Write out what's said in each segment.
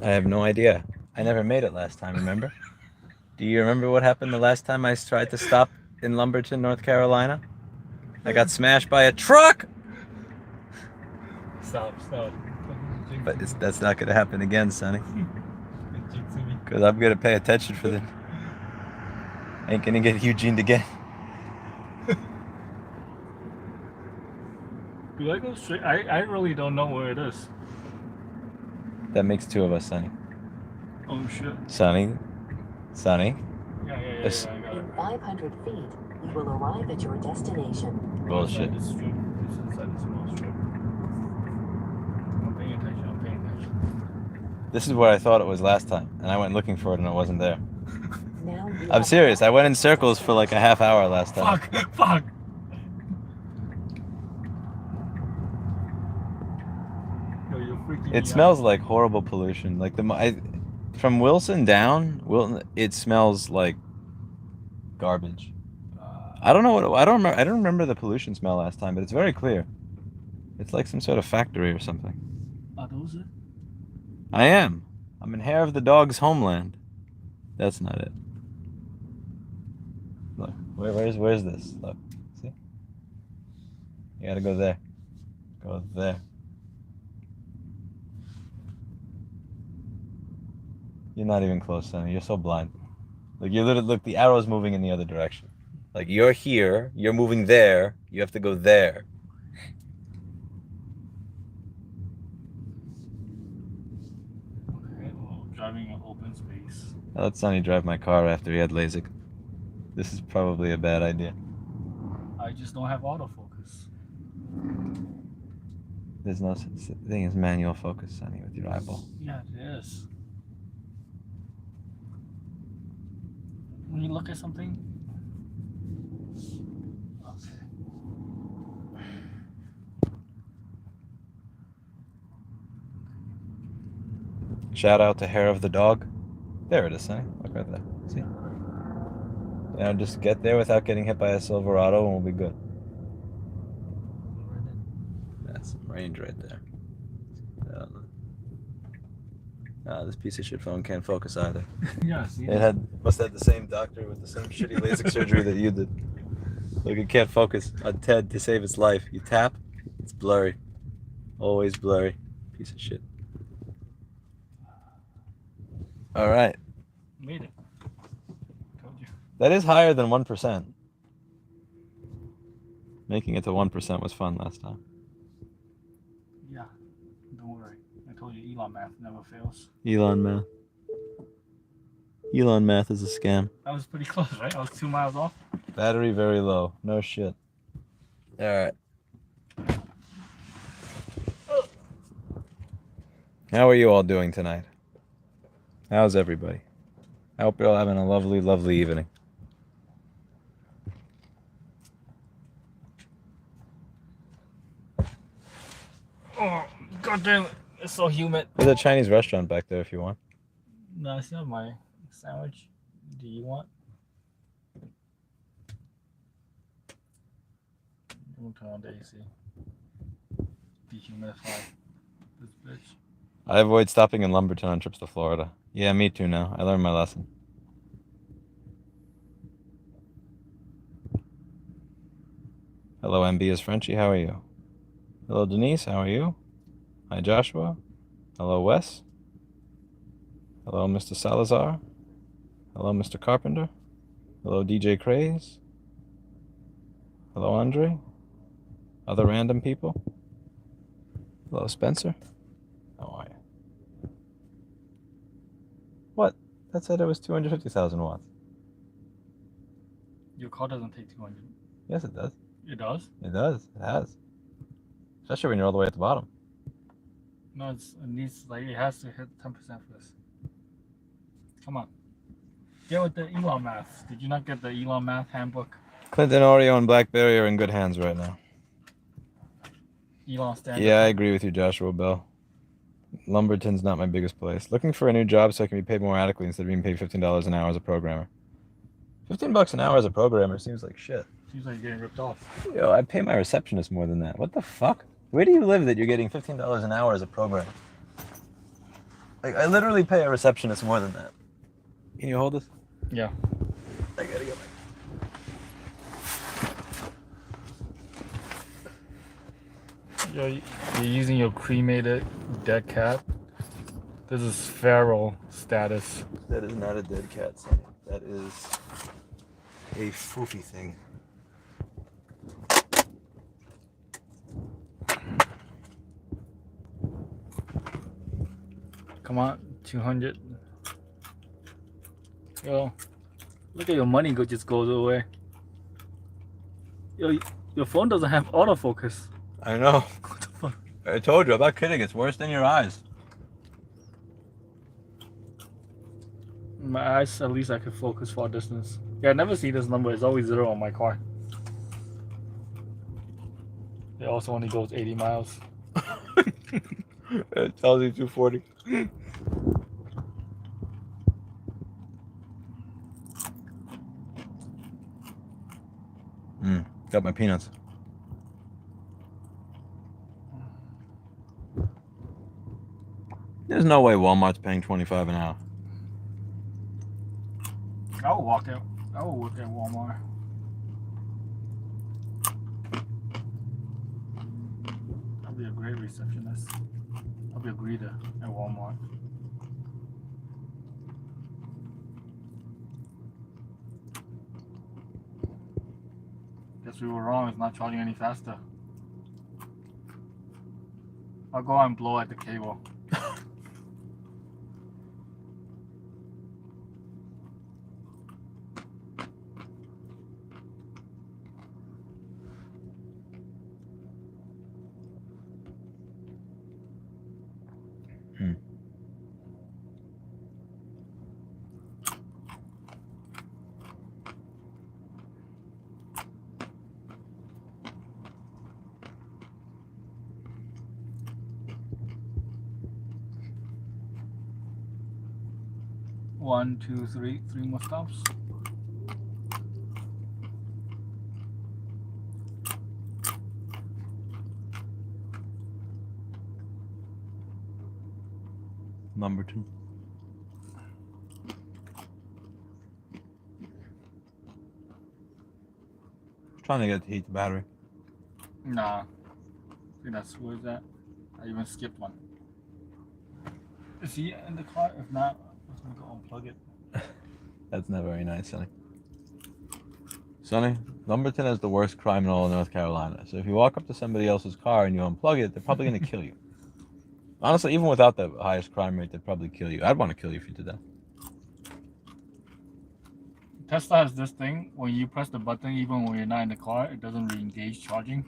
I have no idea. I never made it last time, remember? Do you remember what happened the last time I tried to stop in Lumberton, North Carolina? I got smashed by a truck! Stop. But that's not going to happen again, Sonny. Because I'm going to pay attention for them. Ain't going to get Eugened again. Do I go straight? I really don't know where it is. That makes two of us, Sonny. Oh shit. Sonny. Yeah, I got it. In 500 feet, you will arrive at your destination. Bullshit. This strip. This is inside the small strip. I'm paying attention. This is where I thought it was last time, and I went looking for it and it wasn't there. Now I'm serious. I went in circles for like a half hour last time. Fuck. Yo, you're freaking me It smells like horrible pollution. Like from Wilson down, it smells like garbage. I don't know what I don't remember the pollution smell last time, but it's very clear. It's like some sort of factory or something. Are those it? I am. I'm in Hair of the Dog's homeland. That's not it. Look, where's this? Look, see? You gotta go there. Go there. You're not even close, Sonny. You're so blind. Like you literally look. The arrow's moving in the other direction. Like you're here. You're moving there. You have to go there. Okay, well, driving an open space. I let Sonny drive my car after he had LASIK. This is probably a bad idea. I just don't have autofocus. There's no such thing as manual focus, Sonny, with your eyeball. Yeah, it is. When you look at something. Okay. Shout out to Hair of the Dog. There it is, Sonny. Look right there. See? Now just get there without getting hit by a Silverado and we'll be good. That's some range right there. This piece of shit phone can't focus either. Yeah, see? It must have the same doctor with the same shitty LASIK surgery that you did. Look, it can't focus on Ted to save its life. You tap, it's blurry. Always blurry. Piece of shit. All right. Made it. Told you. That is higher than 1%. Making it to 1% was fun last time. Yeah, don't worry. I told you Elon math never fails. Elon math. Elon math is a scam. That was pretty close, right? I was 2 miles off. Battery very low. No shit. All right. How are you all doing tonight? How's everybody? I hope you're all having a lovely, lovely evening. Oh, god damn it. It's so humid. There's a Chinese restaurant back there if you want. No, it's not my sandwich. Do you want? We'll turn on the AC. Dehumidify this bitch. I avoid stopping in Lumberton on trips to Florida. Yeah, me too now. I learned my lesson. Hello, MB is Frenchie. How are you? Hello, Denise. How are you? Hi, Joshua. Hello, Wes. Hello, Mr. Salazar. Hello, Mr. Carpenter. Hello, DJ Craze. Hello, Andre. Other random people. Hello, Spencer. How are you? What? That said it was 250,000 watts. Your car doesn't take 200. Yes, it does. It does? It does. It has. Especially when you're all the way at the bottom. No, it needs, like, it has to hit 10% for this. Come on. Get with the Elon math. Did you not get the Elon math handbook? Clinton, Oreo, and BlackBerry are in good hands right now. Elon standard. Yeah, I agree with you, Joshua Bell. Lumberton's not my biggest place. Looking for a new job so I can be paid more adequately instead of being paid $15 an hour as a programmer. $15 an hour as a programmer seems like shit. Seems like you're getting ripped off. Yo, I pay my receptionist more than that. What the fuck? Where do you live that you're getting $15 an hour as a programmer? Like, I literally pay a receptionist more than that. Can you hold this? Yeah. I gotta get You're using your cremated dead cat. This is feral status. That is not a dead cat, Sonny. That is a foofy thing. Come on, 200. Yo, look at your money just goes away. Yo, your phone doesn't have autofocus. I know. What the fuck? I told you, I'm not kidding. It's worse than your eyes. My eyes, at least I can focus far distance. Yeah, I never see this number. It's always 0 on my car. It also only goes 80 miles. It tells you 240. Got my peanuts. There's no way Walmart's paying $25 an hour. I will work at Walmart. I'll be a great receptionist. I'll be a greeter at Walmart. Guess we were wrong. It's not charging any faster. I'll go and blow at the cable. One, two, three more stops. Lumberton. Trying to get to heat the battery. Nah. I think that's where's that? I even skipped one. Is he in the car? If not, I'm gonna go unplug it. That's not very nice, Sonny. Sonny, Lumberton has the worst crime in all of North Carolina. So if you walk up to somebody else's car and you unplug it, they're probably going to kill you. Honestly, even without the highest crime rate, they'd probably kill you. I'd want to kill you if you did that. Tesla has this thing, when you press the button, even when you're not in the car, it doesn't re-engage charging.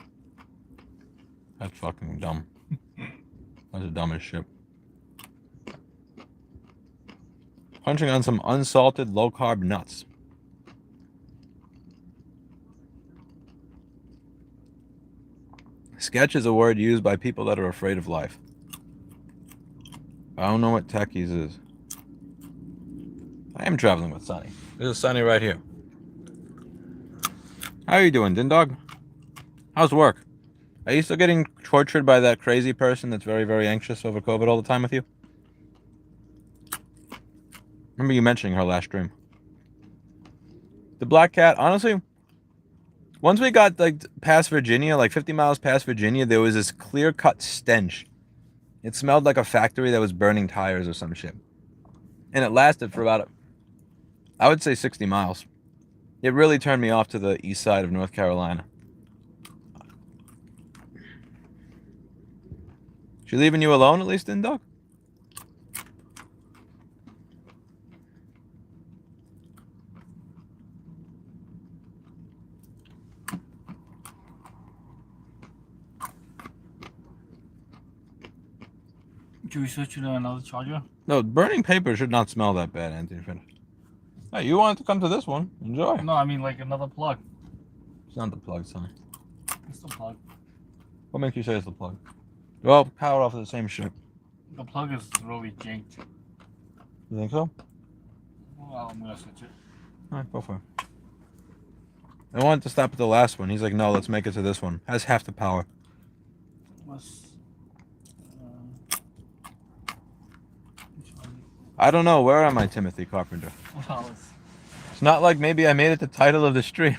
That's fucking dumb. That's the dumbest shit. Punching on some unsalted, low-carb nuts. Sketch is a word used by people that are afraid of life. I don't know what techies is. I am traveling with Sonny. This is Sonny right here. How are you doing, Din Dog? How's work? Are you still getting tortured by that crazy person that's very, very anxious over COVID all the time with you? Remember you mentioning her last stream. The black cat, honestly, once we got like past Virginia, like 50 miles past Virginia, there was this clear-cut stench. It smelled like a factory that was burning tires or some shit. And it lasted for about, I would say 60 miles. It really turned me off to the east side of North Carolina. She leaving you alone at least, Din Dog? Should we switch to another charger? No, burning paper should not smell that bad, Anthony Finch. Hey, you wanted to come to this one. Enjoy. No, I mean like another plug. It's not the plug, son. It's the plug. What makes you say it's the plug? Well, power off of the same shit. The plug is really janked. You think so? Well, I'm gonna switch it. Alright, go for it. I wanted to stop at the last one. He's like, no, let's make it to this one. Has half the power. Which I don't know. Where am I, Timothy Carpenter? Well, It's not like maybe I made it the title of the stream.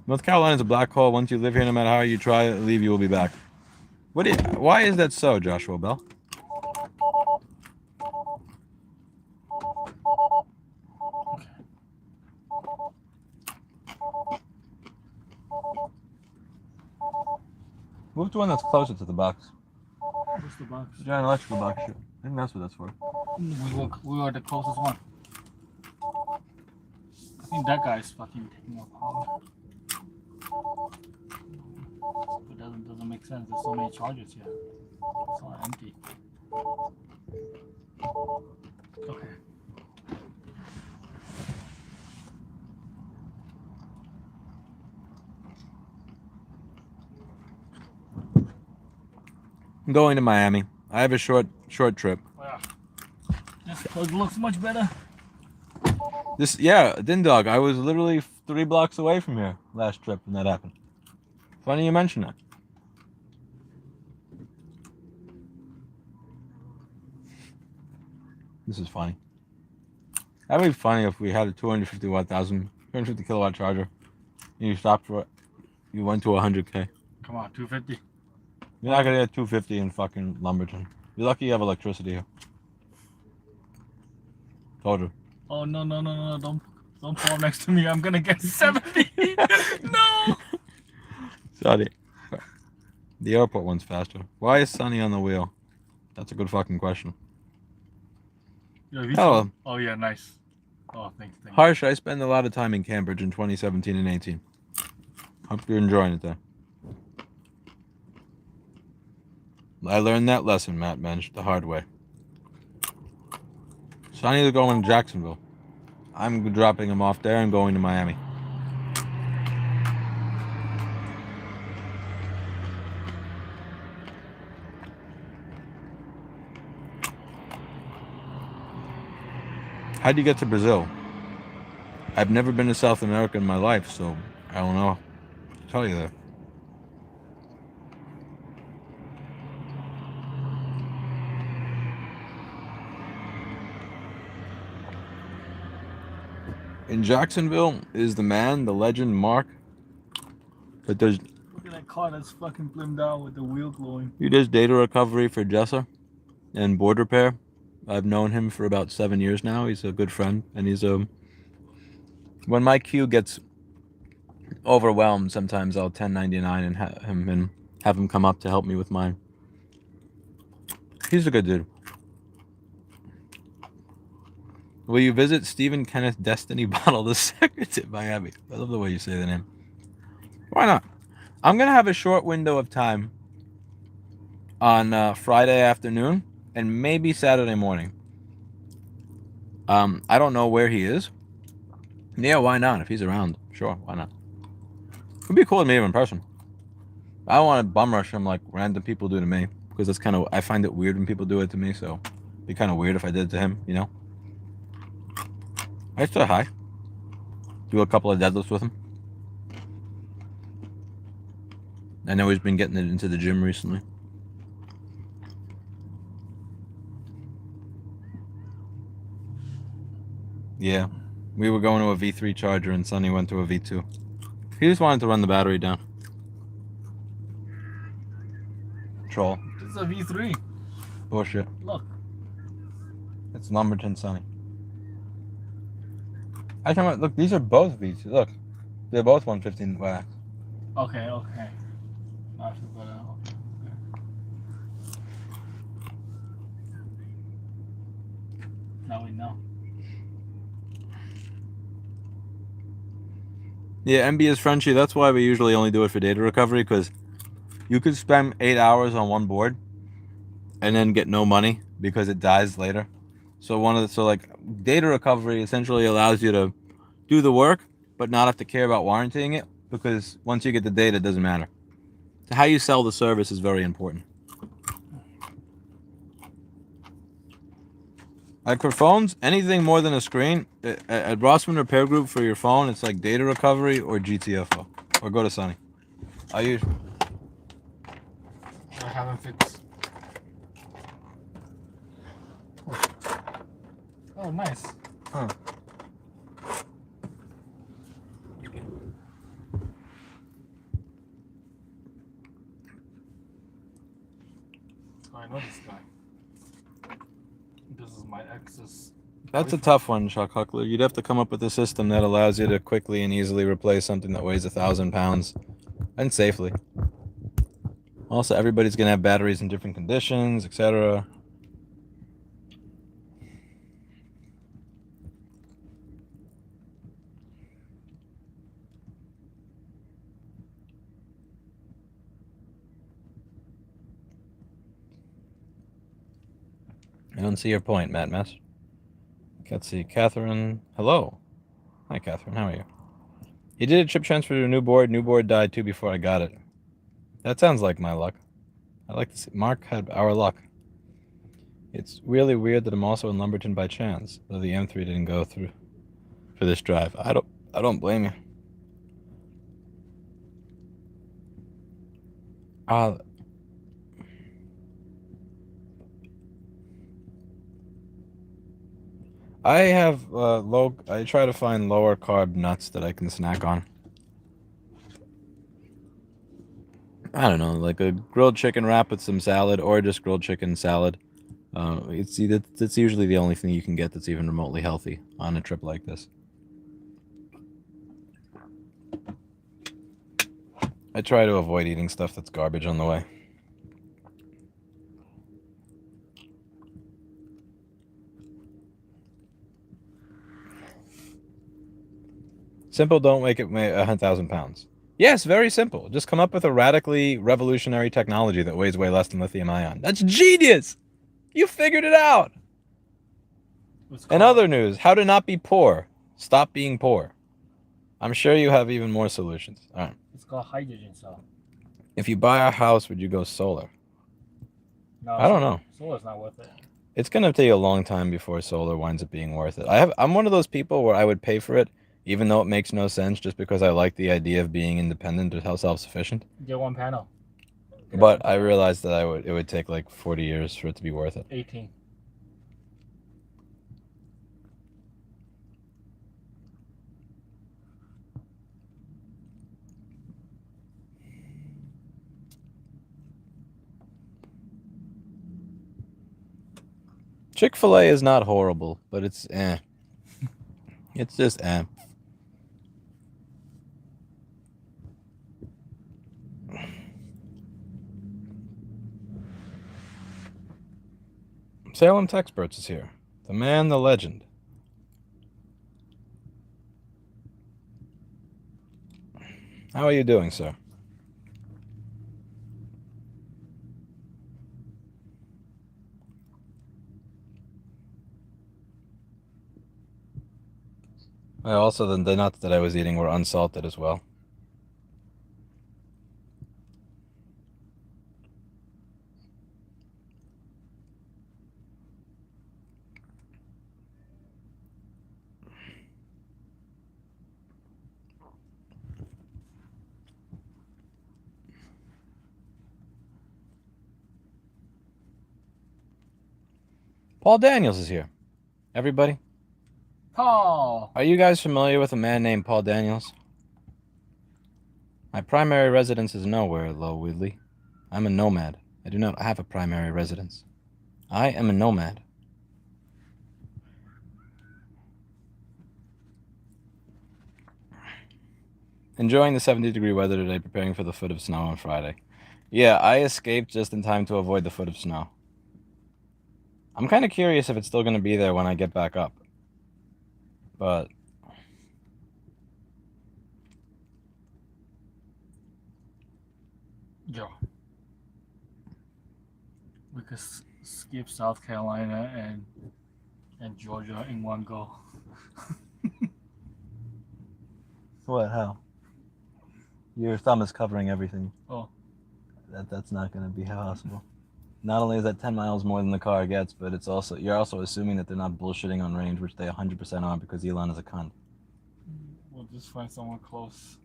North Carolina's a black hole. Once you live here, no matter how you try to leave, you will be back. Why is that so, Joshua Bell? Move to one that's closer to the box. what's the box? The giant electrical box. Shit. I think that's what that's for. We were the closest one. I think that guy's fucking taking up power. It doesn't make sense. There's so many charges here. It's all empty. Okay. I'm going to Miami. I have a short trip. Yeah. This plug looks much better. Din Dog. I was literally 3 blocks away from here last trip when that happened. Funny you mention that. This is funny. That'd be funny if we had a 250 kilowatt charger, and you stopped for it. You went to 100K. Come on, 250. You're not gonna get 250 in fucking Lumberton. You're lucky you have electricity here. Told you. Oh no! Don't fall next to me. I'm gonna get 70. No. Sorry. The airport one's faster. Why is Sonny on the wheel? That's a good fucking question. Oh. Oh yeah, nice. Oh, thanks. Harsh, I spent a lot of time in Cambridge in 2017 and 18. Hope you're enjoying it there. I learned that lesson, Matt Mensch, the hard way. Sonny's going to Jacksonville. I'm dropping him off there and going to Miami. How'd you get to Brazil? I've never been to South America in my life, so I don't know what to tell you there. In Jacksonville is the man, the legend, Mark. But there's... Look at that car that's fucking blimmed out with the wheel glowing. He does data recovery for Jessa and board repair. I've known him for about 7 years now. He's a good friend, and he's a... When my queue gets overwhelmed, sometimes I'll 1099 and have him come up to help me with mine. He's a good dude. Will you visit Stephen Kenneth Destiny Bottle II at Miami? I love the way you say the name. Why not? I'm going to have a short window of time on Friday afternoon and maybe Saturday morning. I don't know where he is. Yeah, why not? If he's around, sure, why not? It'd be cool to meet him in person. I don't want to bum rush him like random people do to me, because that's kind of, I find it weird when people do it to me, so it'd be kind of weird if I did it to him, you know? I say hi. Do a couple of deadlifts with him. I know he's been getting into the gym recently. Yeah. We were going to a V3 charger and Sonny went to a V2. He just wanted to run the battery down. Troll. This is a V3. Bullshit. Look. It's Lumberton, Sonny. I come out, look, these are both V2. Look. They're both 115 wax. Okay. I feel better. Okay. Now we know. Yeah, MB is Frenchy. That's why we usually only do it for data recovery, because you could spend 8 hours on one board and then get no money because it dies later. So data recovery essentially allows you to do the work but not have to care about warrantying it, because once you get the data, it doesn't matter. So how you sell the service is very important. Like for phones, anything more than a screen, at Rossman Repair Group for your phone, it's like data recovery or GTFO. Or go to Sonny. I haven't fixed. Oh, nice. Huh. I know this guy. This is my ex's. That's a tough one, Chuck Huckler. You'd have to come up with a system that allows you to quickly and easily replace something that weighs 1,000 pounds and safely. Also, everybody's going to have batteries in different conditions, etc. I don't see your point, Matt Mess. Let's see, Catherine. Hello. Hi, Catherine. How are you? He did a chip transfer to a new board. New board died too before I got it. That sounds like my luck. I like to see. Mark had our luck. It's really weird that I'm also in Lumberton by chance, though the M3 didn't go through for this drive. I don't blame you. I have I try to find lower carb nuts that I can snack on. I don't know, like a grilled chicken wrap with some salad, or just grilled chicken salad. It's usually the only thing you can get that's even remotely healthy on a trip like this. I try to avoid eating stuff that's garbage on the way. Simple, don't make it weigh 1,000 pounds. Yes, very simple. Just come up with a radically revolutionary technology that weighs way less than lithium ion. That's genius! You figured it out! In other news, how to not be poor. Stop being poor. I'm sure you have even more solutions. All right. It's called hydrogen cell. If you buy a house, would you go solar? No, I don't know. Solar's not worth it. It's going to take a long time before solar winds up being worth it. I'm one of those people where I would pay for it, even though it makes no sense, just because I like the idea of being independent or self-sufficient. Get one panel. But I realized that it would take like 40 years for it to be worth it. 18. Chick-fil-A is not horrible, but it's eh. It's just eh. Salem Texperts is here. The man, the legend. How are you doing, sir? Also, the nuts that I was eating were unsalted as well. Paul Daniels is here. Everybody? Paul! Are you guys familiar with a man named Paul Daniels? My primary residence is nowhere, Lo Widley. I'm a nomad. I do not have a primary residence. I am a nomad. Enjoying the 70-degree weather today, preparing for the foot of snow on Friday. Yeah, I escaped just in time to avoid the foot of snow. I'm kind of curious if it's still going to be there when I get back up. But yeah, we could skip South Carolina and Georgia in one go. what? How? Your thumb is covering everything. Oh, That's not going to be possible. Not only is that 10 miles more than the car gets, but it's also you're also assuming that they're not bullshitting on range, which they 100% are because Elon is a cunt. we'll just find someone close.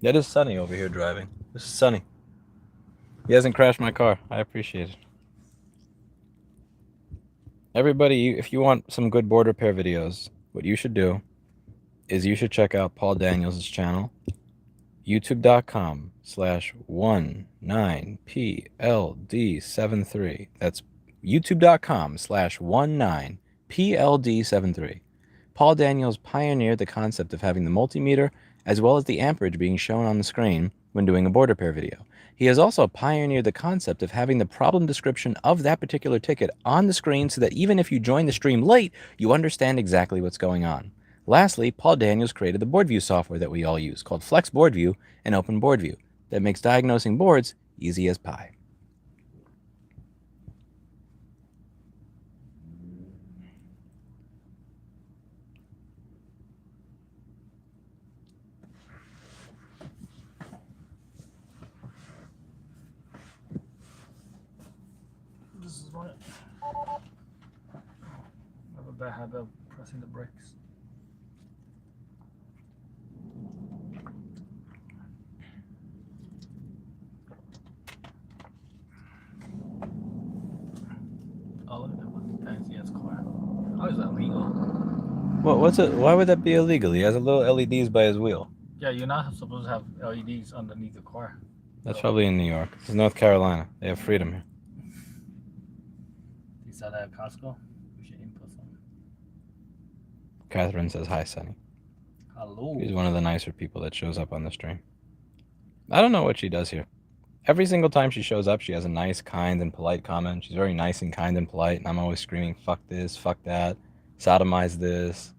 It is sunny over here driving. This is sunny. He hasn't crashed my car. I appreciate it. Everybody, if you want some good board repair videos, what you should do is you should check out Paul Daniels' channel, youtube.com/19PLD73. That's youtube.com/19PLD73. Paul Daniels pioneered the concept of having the multimeter as well as the amperage being shown on the screen when doing a board repair video. He has also pioneered the concept of having the problem description of that particular ticket on the screen so that even if you join the stream late, you understand exactly what's going on. Lastly, Paul Daniels created the board view software that we all use called Flex Board View and Open Board View that makes diagnosing boards easy as pie. This is what I have a bad habit of pressing the brakes. Oh, look at that one. That's Zcoin. How is that legal? Well, what's it? Why would that be illegal? He has a little LEDs by his wheel. Yeah, you're not supposed to have LEDs underneath the car. That's probably in New York. This is North Carolina. They have freedom here. You saw that at Costco? We should input some. Catherine says hi, Sonny. Hello. She's one of the nicer people that shows up on the stream. I don't know what she does here. Every single time she shows up, she has a nice, kind, and polite comment. She's very nice and kind and polite, and I'm always screaming, fuck this, fuck that, sodomize this.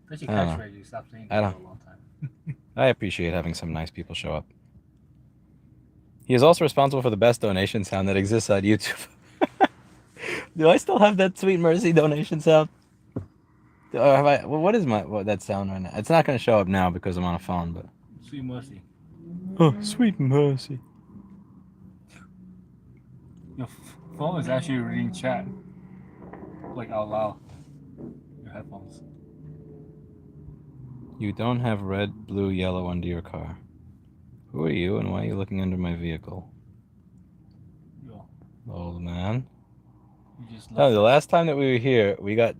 That's your catchphrase. You stopped saying that for a long time. I appreciate having some nice people show up. He is also responsible for the best donation sound that exists on YouTube. Do I still have that Sweet Mercy donation sound? Have I? Well, what is that sound right now? It's not going to show up now because I'm on a phone, but. Sweet Mercy. Oh, Sweet Mercy. Your phone is actually reading chat, like out loud. Your headphones. You don't have red, blue, yellow under your car. Who are you and why are you looking under my vehicle? Yo. Old man. You just No, the last time that we were here,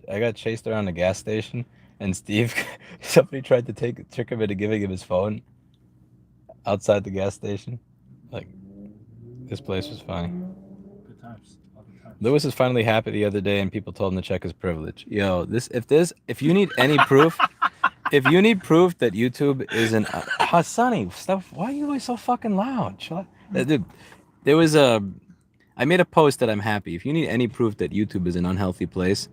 I got chased around the gas station, and Steve, somebody tried to trick him into giving him his phone outside the gas station. Like, this place was funny. Good times. All good times. Lewis is finally happy the other day, and people told him to check his privilege. Yo, if you need any proof, if you need proof that YouTube isn't, Sonny, stop! Why are you always so fucking loud? Dude, there was I made a post that I'm happy. If you need any proof that YouTube is an unhealthy place,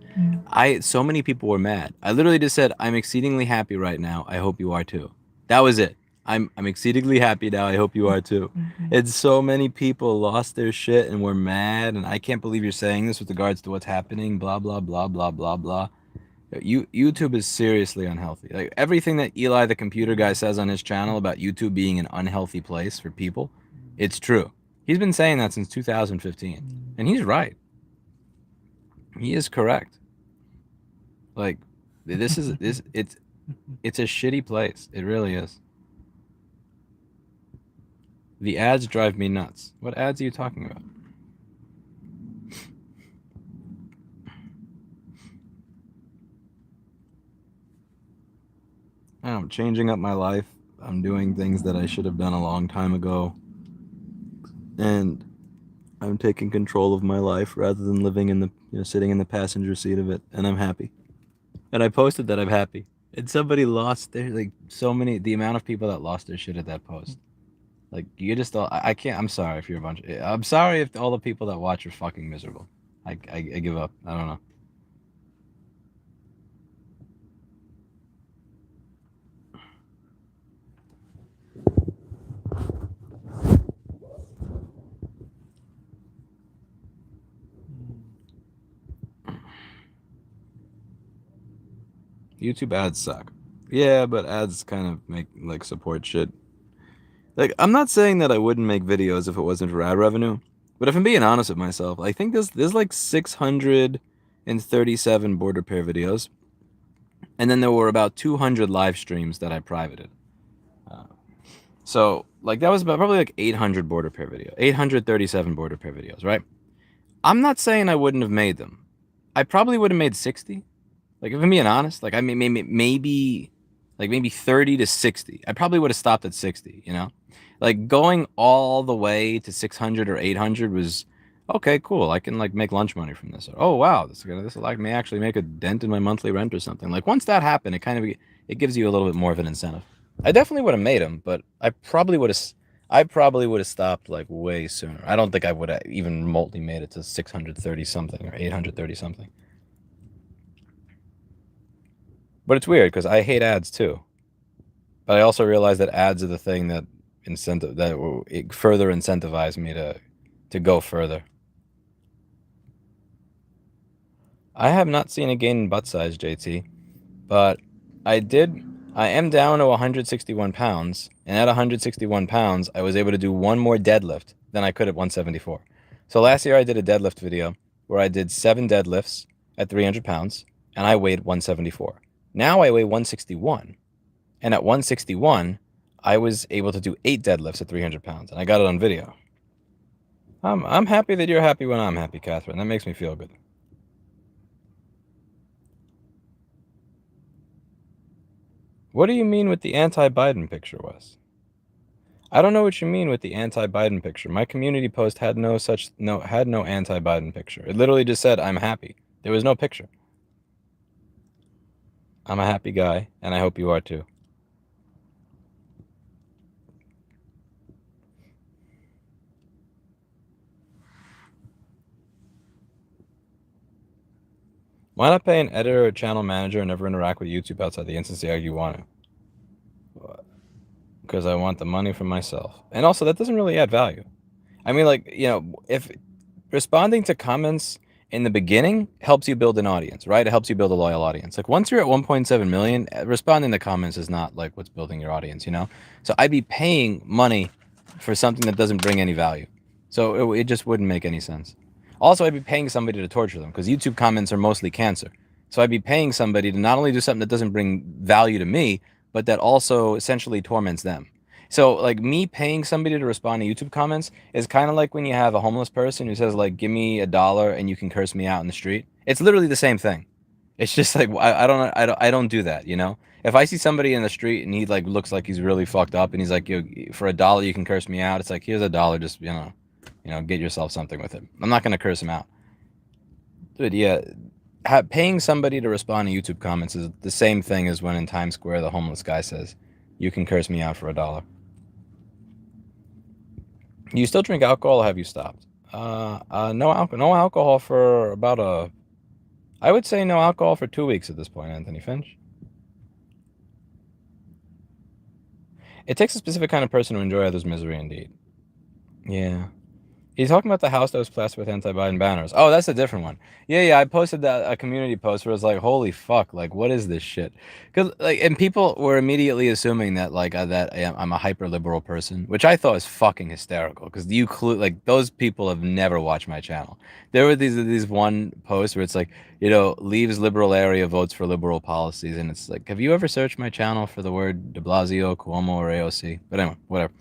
so many people were mad. I literally just said, I'm exceedingly happy right now. I hope you are too. That was it. I'm exceedingly happy now. I hope you are too. And so many people lost their shit and were mad. And I can't believe you're saying this with regards to what's happening. Blah, blah, blah, blah, blah, blah. YouTube is seriously unhealthy. Like everything that Eli, the computer guy, says on his channel about YouTube being an unhealthy place for people, it's true. He's been saying that since 2015, and he's right. He is correct. Like, it's a shitty place. It really is. The ads drive me nuts. What ads are you talking about? I'm changing up my life. I'm doing things that I should have done a long time ago. And I'm taking control of my life rather than living in the, sitting in the passenger seat of it. And I'm happy. And I posted that I'm happy. And somebody lost their, the amount of people that lost their shit at that post. Like, you just all, I can't, I'm sorry if you're I'm sorry if all the people that watch are fucking miserable. I give up. I don't know. YouTube ads suck. Yeah, but ads kind of make support shit. Like, I'm not saying that I wouldn't make videos if it wasn't for ad revenue, but if I'm being honest with myself, I think there's like 637 board repair videos, and then there were about 200 live streams that I privated. So like that was about probably like 800 border pair video, 837 border pair videos, right? I'm not saying I wouldn't have made them. I probably would have made 60. Like if I'm being honest, like I mean maybe 30 to 60. I probably would have stopped at 60, you know? Like going all the way to 600 or 800 was okay, cool. I can like make lunch money from this. Or, oh wow, this will like me actually make a dent in my monthly rent or something. Like once that happened, it gives you a little bit more of an incentive. I definitely would have made them, but I probably would have stopped like way sooner. I don't think I would have even remotely made it to 630 something or 830 something. But it's weird because I hate ads too. But I also realize that ads are the thing that further incentivize me to go further. I have not seen a gain in butt size, JT, but I am down to 161 pounds, and at 161 pounds, I was able to do one more deadlift than I could at 174. So last year I did a deadlift video where I did 7 deadlifts at 300 pounds, and I weighed 174. Now I weigh 161, and at 161, I was able to do 8 deadlifts at 300 pounds, and I got it on video. I'm happy that you're happy when I'm happy, Catherine. That makes me feel good. What do you mean with the anti-Biden picture, Wes? I don't know what you mean with the anti-Biden picture. My community post had no anti-Biden picture. It literally just said, I'm happy. There was no picture. I'm a happy guy, and I hope you are too. Why not pay an editor or channel manager and never interact with YouTube outside the instance you want to? Because I want the money for myself. And also, that doesn't really add value. I mean, like, you know, if responding to comments in the beginning helps you build an audience, right? It helps you build a loyal audience. Like once you're at 1.7 million, responding to comments is not like what's building your audience, you know? So I'd be paying money for something that doesn't bring any value. So it just wouldn't make any sense. Also, I'd be paying somebody to torture them because YouTube comments are mostly cancer. So I'd be paying somebody to not only do something that doesn't bring value to me, but that also essentially torments them. So like me paying somebody to respond to YouTube comments is kind of like when you have a homeless person who says like, give me $1 and you can curse me out in the street. It's literally the same thing. It's just like, I don't do that, you know? If I see somebody in the street and he like looks like he's really fucked up and he's like, yo, for $1 you can curse me out. It's like, here's $1, just, you know, get yourself something with it. I'm not going to curse him out. Dude, yeah. Paying somebody to respond to YouTube comments is the same thing as when in Times Square the homeless guy says, you can curse me out for $1. You still drink alcohol or have you stopped? No alcohol for about I would say no alcohol for 2 weeks at this point, Anthony Finch. It takes a specific kind of person to enjoy others' misery indeed. Yeah. He's talking about the house that was plastered with anti-Biden banners. Oh, that's a different one. Yeah. I posted a community post where it's like, holy fuck, like, what is this shit? Because like, and people were immediately assuming that like that I'm a hyper liberal person, which I thought was fucking hysterical. Because like those people have never watched my channel. There were these one posts where it's like, you know, leaves liberal area, votes for liberal policies, and it's like, have you ever searched my channel for the word De Blasio, Cuomo, or AOC? But anyway, whatever.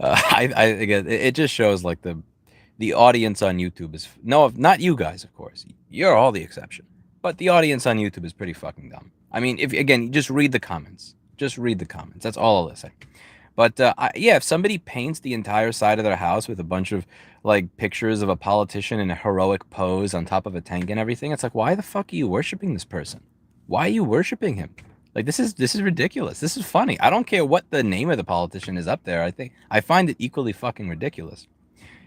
Again, it just shows like the audience on YouTube is not you guys, of course. You're all the exception. But the audience on YouTube is pretty fucking dumb. I mean, if again, just read the comments. Just read the comments. That's all I'll say. But yeah, if somebody paints the entire side of their house with a bunch of like pictures of a politician in a heroic pose on top of a tank and everything, it's like, why the fuck are you worshiping this person? Why are you worshiping him? Like this is ridiculous. This is funny. I don't care what the name of the politician is up there. I find it equally fucking ridiculous.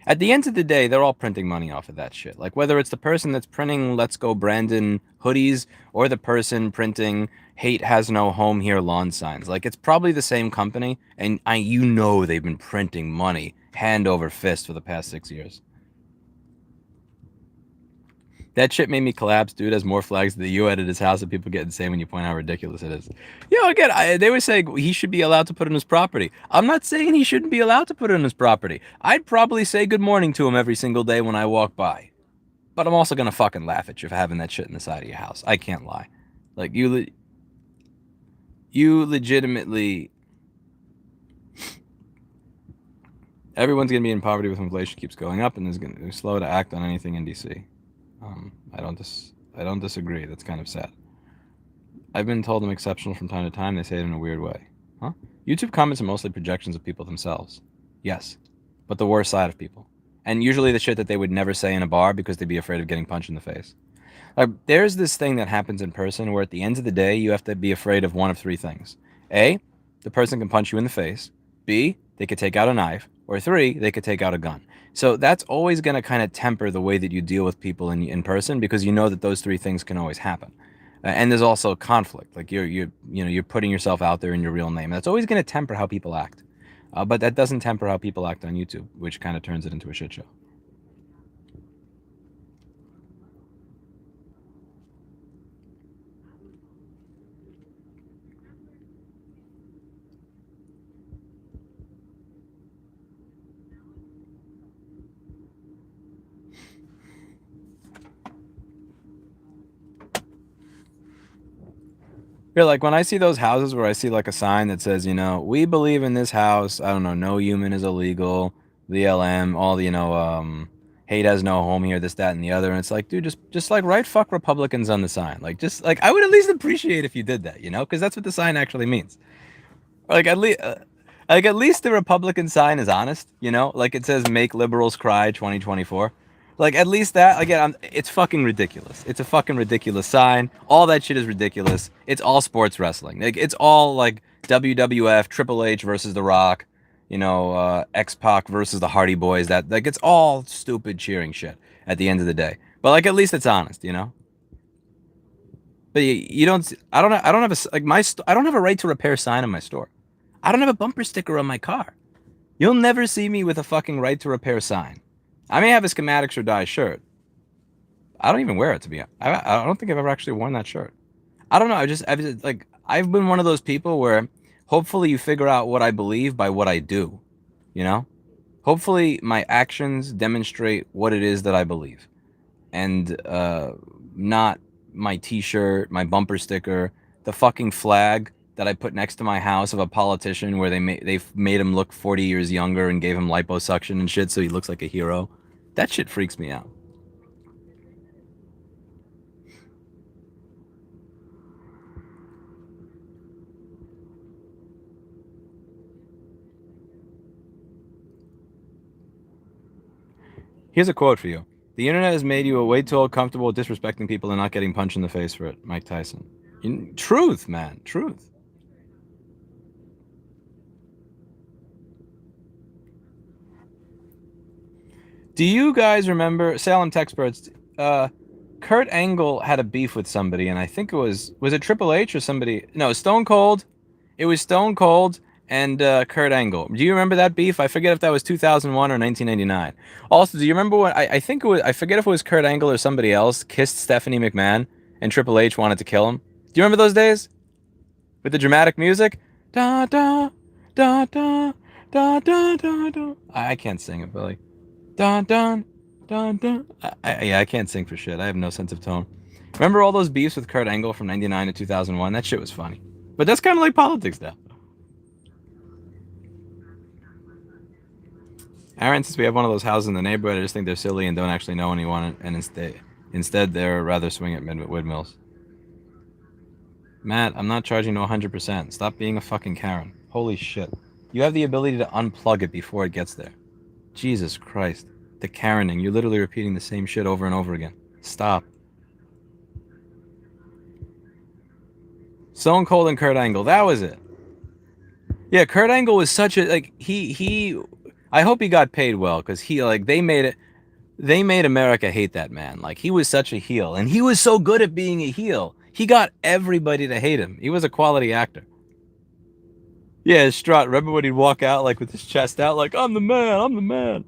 At the end of the day, they're all printing money off of that shit. Like whether it's the person that's printing Let's Go Brandon hoodies or the person printing Hate Has No Home Here lawn signs. Like it's probably the same company, and they've been printing money hand over fist for the past 6 years. That shit made me collapse. Dude has more flags than the U at his house, and people get insane when you point out how ridiculous it is. Again, they were saying he should be allowed to put it on his property. I'm not saying he shouldn't be allowed to put it on his property. I'd probably say good morning to him every single day when I walk by. But I'm also going to fucking laugh at you for having that shit in the side of your house. I can't lie. Like, you legitimately... Everyone's going to be in poverty with inflation keeps going up, and is going to be slow to act on anything in DC. I don't disagree. That's kind of sad. I've been told I'm exceptional from time to time. They say it in a weird way. Huh? YouTube comments are mostly projections of people themselves. Yes, but the worst side of people. And usually the shit that they would never say in a bar because they'd be afraid of getting punched in the face. Like, there's this thing that happens in person where at the end of the day, you have to be afraid of one of three things. A, the person can punch you in the face. B, they could take out a knife. Or 3, they could take out a gun. So that's always going to kind of temper the way that you deal with people in person, because you know that those 3 things can always happen. And there's also conflict. Like you're putting yourself out there in your real name. That's always going to temper how people act. But that doesn't temper how people act on YouTube, which kind of turns it into a shit show. Yeah, like when I see those houses where I see like a sign that says, we believe in this house. I don't know, no human is illegal. BLM, all the, hate has no home here, this, that, and the other. And it's like, dude, just like write fuck Republicans on the sign. Like, just like, I would at least appreciate if you did that, because that's what the sign actually means. Or like at least the Republican sign is honest, like it says make liberals cry 2024. Like at least that, again, it's fucking ridiculous. It's a fucking ridiculous sign. All that shit is ridiculous. It's all sports wrestling. Like it's all like WWF, Triple H versus The Rock, X-Pac versus the Hardy Boys. That like it's all stupid cheering shit at the end of the day. But like at least it's honest, But you don't. I don't have a like I don't have a right to repair sign in my store. I don't have a bumper sticker on my car. You'll never see me with a fucking right to repair sign. I may have a schematics or die shirt. I don't even wear it, to be honest. I don't think I've ever actually worn that shirt. I don't know. I've been one of those people where hopefully you figure out what I believe by what I do. Hopefully my actions demonstrate what it is that I believe, and not my T-shirt, my bumper sticker, the fucking flag that I put next to my house of a politician where they've made him look 40 years younger and gave him liposuction and shit so he looks like a hero. That shit freaks me out. Here's a quote for you. The internet has made you way too comfortable disrespecting people and not getting punched in the face for it. Mike Tyson. Truth, man. Truth. Do you guys remember Salem Texperts? Kurt Angle had a beef with somebody, and I think was it Triple H or somebody? No, Stone Cold. It was Stone Cold and Kurt Angle. Do you remember that beef? I forget if that was 2001 or 1999. Also, do you remember when I think it was? I forget if it was Kurt Angle or somebody else kissed Stephanie McMahon, and Triple H wanted to kill him. Do you remember those days with the dramatic music? Da da da da da da da da. I can't sing it, but like. Dun dun dun dun. I can't sing for shit. I have no sense of tone. Remember all those beefs with Kurt Angle from 99 to 2001? That shit was funny. But that's kind of like politics now. Aaron, since we have one of those houses in the neighborhood, I just think they're silly and don't actually know anyone, and instead they're rather swing at windmills. Matt, I'm not charging no 100%. Stop being a fucking Karen. Holy shit. You have the ability to unplug it before it gets there. Jesus Christ. The Karening. You're literally repeating the same shit over and over again. Stop. Stone Cold and Kurt Angle. That was it. Yeah, Kurt Angle was such a like he I hope he got paid well, because they made America hate that man. Like he was such a heel, and he was so good at being a heel. He got everybody to hate him. He was a quality actor. Yeah, Strut. Remember when he'd walk out like with his chest out, like I'm the man, I'm the man.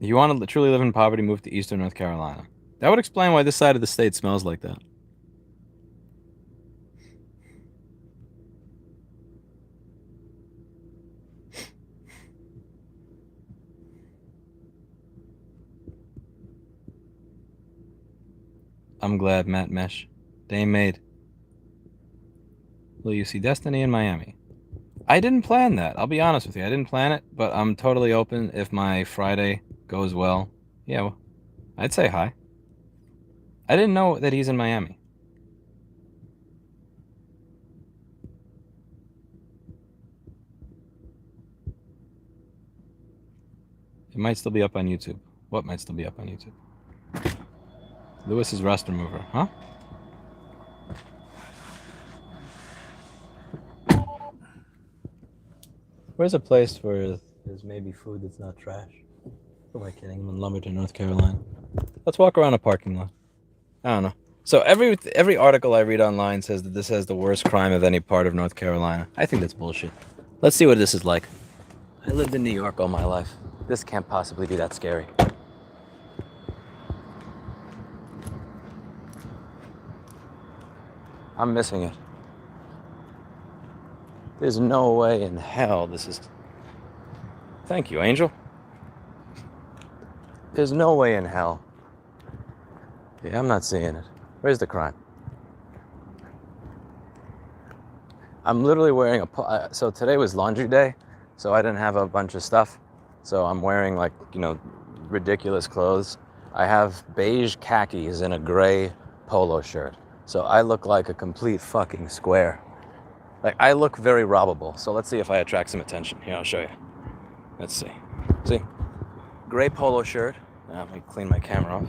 you want to truly live in poverty, move to Eastern North Carolina. That would explain why this side of the state smells like that. I'm glad, Matt Mesh. Dame Maid. Will you see Destiny in Miami? I didn't plan that. I'll be honest with you. I didn't plan it, but I'm totally open if my Friday goes well. Yeah, well, I'd say hi. I didn't know that he's in Miami. It might still be up on YouTube. What might still be up on YouTube? Lewis's rust remover, huh? Where's a place where there's maybe food that's not trash? Who am I kidding? I'm in Lumberton, North Carolina. Let's walk around a parking lot. I don't know. So every article I read online says that this has the worst crime of any part of North Carolina. I think that's bullshit. Let's see what this is like. I lived in New York all my life. This can't possibly be that scary. I'm missing it. There's no way in hell this is... Thank you, Angel. There's no way in hell. Yeah, I'm not seeing it. Where's the crime? I'm literally wearing a... So today was laundry day, so I didn't have a bunch of stuff. So I'm wearing, like, you know, ridiculous clothes. I have beige khakis and a gray polo shirt. So I look like a complete fucking square. Like, I look very robbable. So let's see if I attract some attention. Here, I'll show you. Let's see. See? Gray polo shirt. Let me clean my camera off.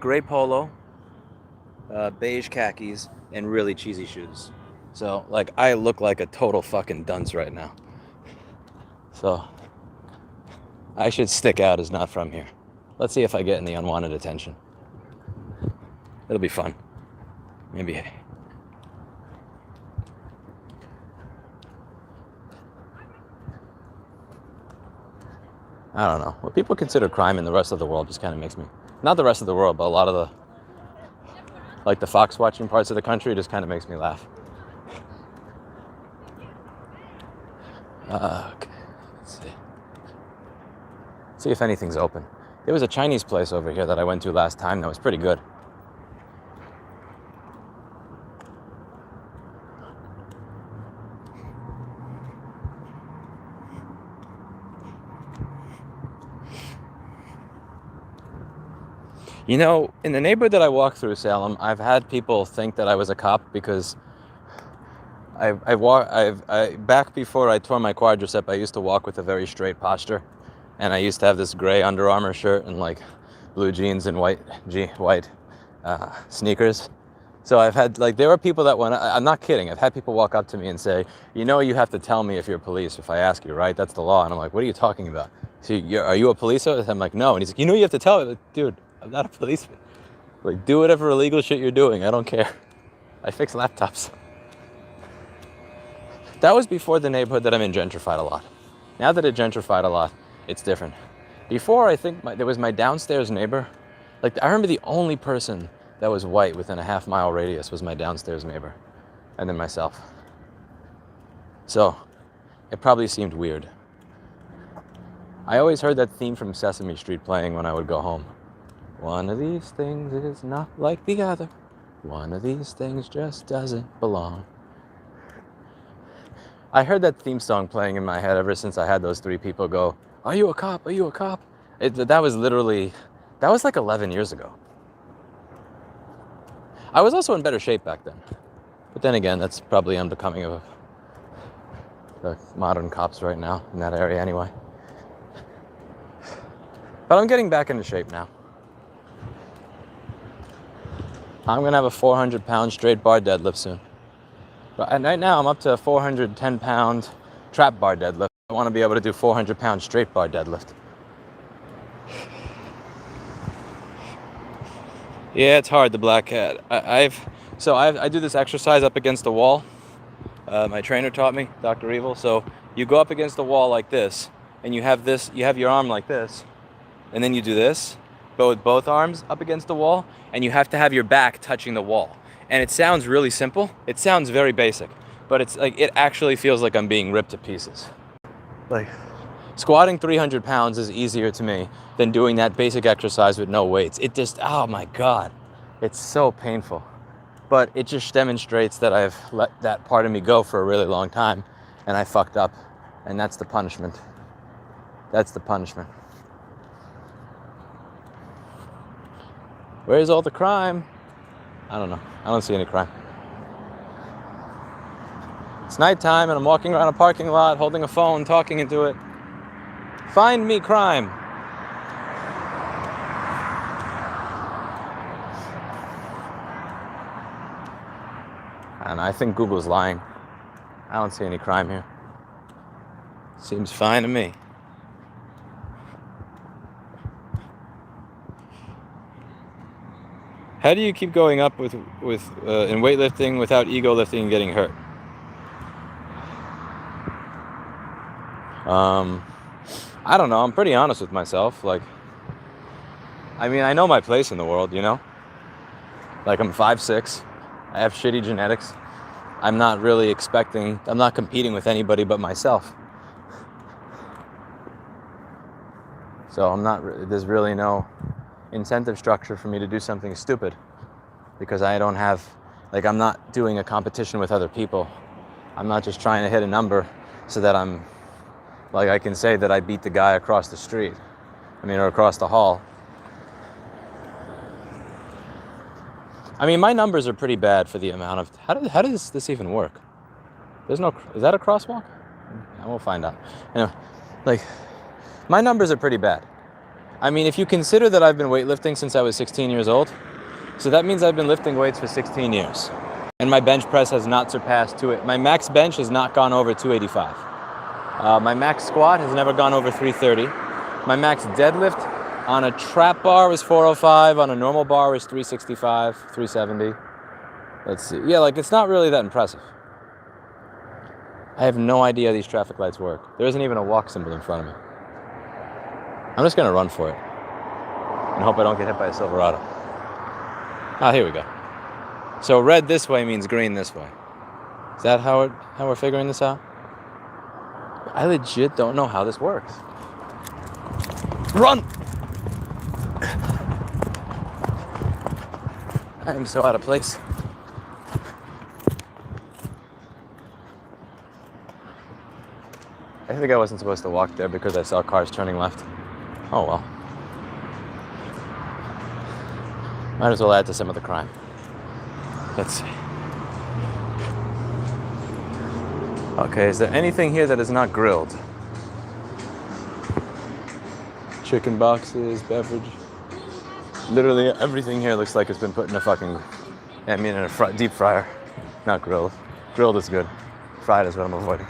Gray polo, beige khakis, and really cheesy shoes. So, like, I look like a total fucking dunce right now. So, I should stick out as not from here. Let's see if I get any unwanted attention. It'll be fun. Maybe. I don't know. What people consider crime in the rest of the world just kind of makes me... Not the rest of the world, but a lot of the... Like the fox watching parts of the country just kind of makes me laugh. Okay, let's see. See if anything's open. There was a Chinese place over here that I went to last time that was pretty good. You know, in the neighborhood that I walk through, Salem, I've had people think that I was a cop because back before I tore my quadricep, I used to walk with a very straight posture, and I used to have this gray Under Armour shirt and like blue jeans and white sneakers. So I've had, like, there were people that I'm not kidding, I've had people walk up to me and say, you know, you have to tell me if you're police if I ask you, right? That's the law. And I'm like, what are you talking about? So are you a police officer? I'm like, no. And he's like, you know, you have to tell me. Like, dude, I'm not a policeman. Like, do whatever illegal shit you're doing. I don't care. I fix laptops. That was before the neighborhood that I'm in gentrified a lot. Now that it gentrified a lot, it's different. Before, I think there was my downstairs neighbor. Like, I remember the only person that was white within a half-mile radius was my downstairs neighbor, and then myself. So, it probably seemed weird. I always heard that theme from Sesame Street playing when I would go home. One of these things is not like the other. One of these things just doesn't belong. I heard that theme song playing in my head ever since I had those three people go, are you a cop? Are you a cop? That was like 11 years ago. I was also in better shape back then. But then again, that's probably unbecoming of the modern cops right now in that area anyway. But I'm getting back into shape now. I'm gonna have a 400-pound straight bar deadlift soon. But right now I'm up to a 410-pound trap bar deadlift. I want to be able to do 400-pound straight bar deadlift. Yeah, it's hard, the black cat. I do this exercise up against the wall. My trainer taught me, Dr. Evil. So you go up against the wall like this, and you have your arm like this, and then you do this, but with both arms up against the wall, and you have to have your back touching the wall. And it sounds really simple. It sounds very basic, but it's like, it actually feels like I'm being ripped to pieces. Like, squatting 300 pounds is easier to me than doing that basic exercise with no weights. It just, oh my God, it's so painful. But it just demonstrates that I've let that part of me go for a really long time, and I fucked up, and that's the punishment. That's the punishment. Where's all the crime? I don't know. I don't see any crime. It's nighttime and I'm walking around a parking lot holding a phone, talking into it. Find me crime. And I think Google's lying. I don't see any crime here. Seems fine to me. How do you keep going up in weightlifting without ego lifting and getting hurt? I don't know. I'm pretty honest with myself. Like, I mean, I know my place in the world, you know? Like, I'm 5'6". I have shitty genetics. I'm not competing with anybody but myself. So there's really no incentive structure for me to do something stupid, because I don't have, like, I'm not doing a competition with other people. I'm not just trying to hit a number so that I can say that I beat the guy across the street. Or across the hall. I mean, my numbers are pretty bad for the amount of, how does this even work? Is that a crosswalk? Yeah, we'll find out. Anyway, like, my numbers are pretty bad. I mean, if you consider that I've been weightlifting since I was 16 years old, so that means I've been lifting weights for 16 years. And my bench press has not surpassed my max bench has not gone over 285. My max squat has never gone over 330. My max deadlift on a trap bar was 405, on a normal bar was 365, 370. Let's see. Yeah, like, it's not really that impressive. I have no idea these traffic lights work. There isn't even a walk symbol in front of me. I'm just gonna run for it and hope I don't get hit by a Silverado. Ah, here we go. So red this way means green this way. Is that how we're figuring this out? I legit don't know how this works. Run! I am so out of place. I think I wasn't supposed to walk there because I saw cars turning left. Oh well. Might as well add to some of the crime. Let's see. Okay, is there anything here that is not grilled? Chicken boxes, beverage. Literally everything here looks like it's been put in a deep fryer. Not grilled. Grilled is good. Fried is what I'm avoiding.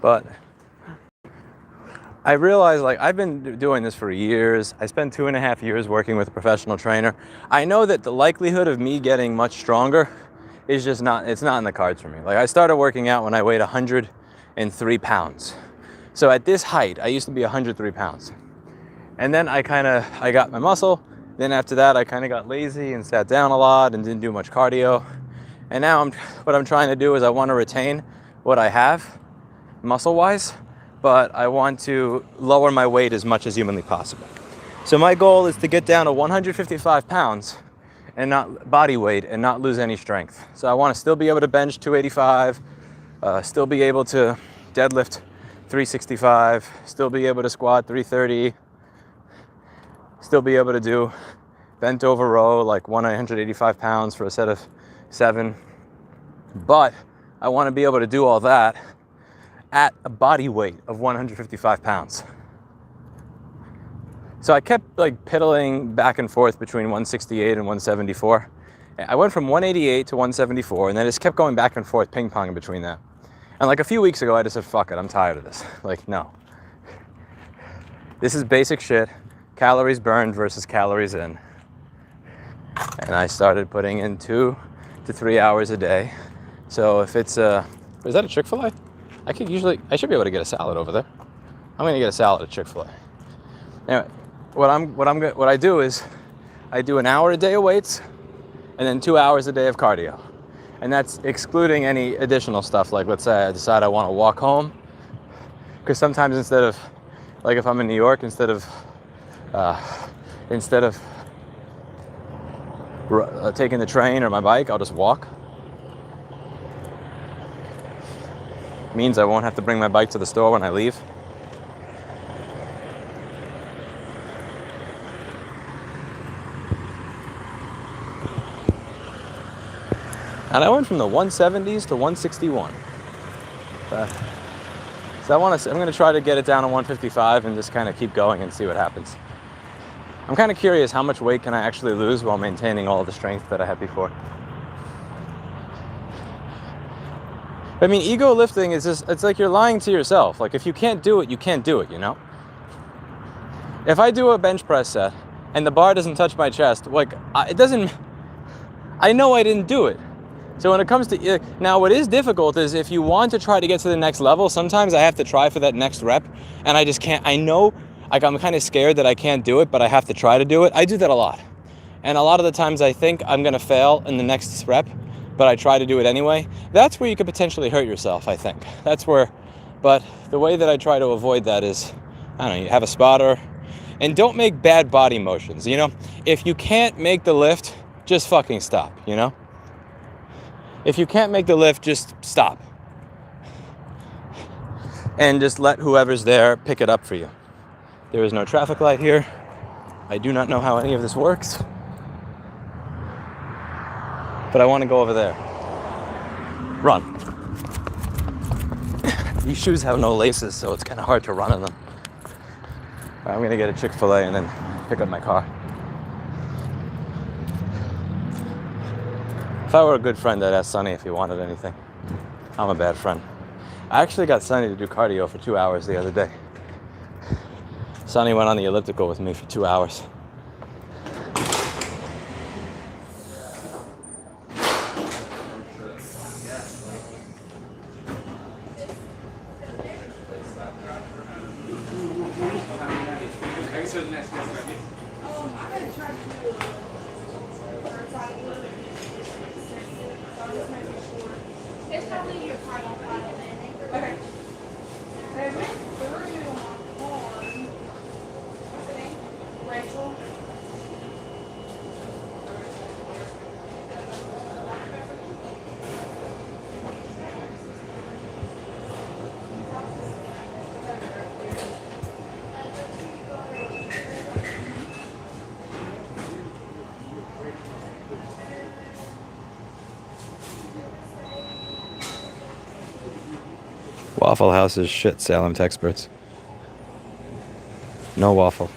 But I realized, like, I've been doing this for years. I spent 2.5 years working with a professional trainer. I know that the likelihood of me getting much stronger is just it's not in the cards for me. Like, I started working out when I weighed 103 pounds. So at this height, I used to be 103 pounds. And then I got my muscle. Then after that, I kind of got lazy and sat down a lot and didn't do much cardio. And now what I'm trying to do is I want to retain what I have muscle-wise, but I want to lower my weight as much as humanly possible. So my goal is to get down to 155 pounds and not body weight and not lose any strength. So I want to still be able to bench 285, still be able to deadlift 365, still be able to squat 330, still be able to do bent over row like 185 pounds for a set of 7. But I want to be able to do all that at a body weight of 155 pounds. So I kept like piddling back and forth between 168 and 174. I went from 188 to 174, and then just kept going back and forth, ping-ponging between that. And like a few weeks ago, I just said, fuck it, I'm tired of this. Like, no. This is basic shit. Calories burned versus calories in. And I started putting in 2 to 3 hours a day. So if it's is that a Chick-fil-A? I should be able to get a salad over there. I'm gonna get a salad at Chick-fil-A. Anyway, what I do is I do an hour a day of weights and then 2 hours a day of cardio. And that's excluding any additional stuff. Like, let's say I decide I want to walk home, because sometimes instead of, like if I'm in New York, instead of taking the train or my bike, I'll just walk. Means I won't have to bring my bike to the store when I leave. And I went from the 170s to 161. So I'm going to try to get it down to 155 and just kind of keep going and see what happens. I'm kind of curious, how much weight can I actually lose while maintaining all the strength that I had before? I mean, ego lifting is just, it's like you're lying to yourself. Like, if you can't do it, you can't do it, you know? If I do a bench press set and the bar doesn't touch my chest, like, I know I didn't do it. So when it comes to, now what is difficult is if you want to try to get to the next level, sometimes I have to try for that next rep and I just can't. I know, like, I'm kind of scared that I can't do it, but I have to try to do it. I do that a lot. And a lot of the times I think I'm going to fail in the next rep, but I try to do it anyway. That's where you could potentially hurt yourself, I think. That's where, but the way that I try to avoid that is, I don't know, you have a spotter and don't make bad body motions, you know? If you can't make the lift, just fucking stop, you know? If you can't make the lift, just stop. And just let whoever's there pick it up for you. There is no traffic light here. I do not know how any of this works. But I want to go over there. Run. These shoes have no laces, so it's kind of hard to run in them. I'm going to get a Chick-fil-A and then pick up my car. If I were a good friend, I'd ask Sonny if he wanted anything. I'm a bad friend. I actually got Sonny to do cardio for 2 hours the other day. Sonny went on the elliptical with me for 2 hours. Waffle House is shit, Salem experts. No waffle.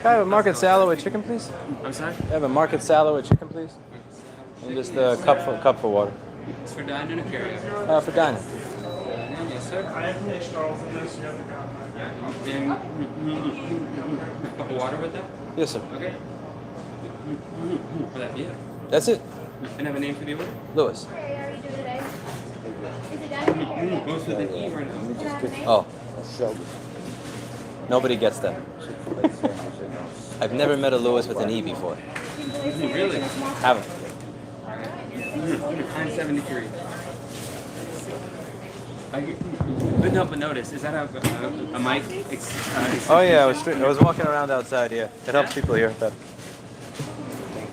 Can I have a market salad with chicken, please? I'm sorry? Can I have a market salad with chicken, please? And just a cup for water. It's for dining or carry? For dining. Yes, sir. And a cup of water with that? Yes, sir. Okay. For that, yeah. That's it. And have a name for the order? Lewis. Most with an E right now. Oh. Nobody gets that. I've never met a Lewis with an E before. Really? Haven't. I'm 73. Couldn't help but notice. Is that a mic? Oh yeah, I was walking around outside. Yeah, it helps people hear better.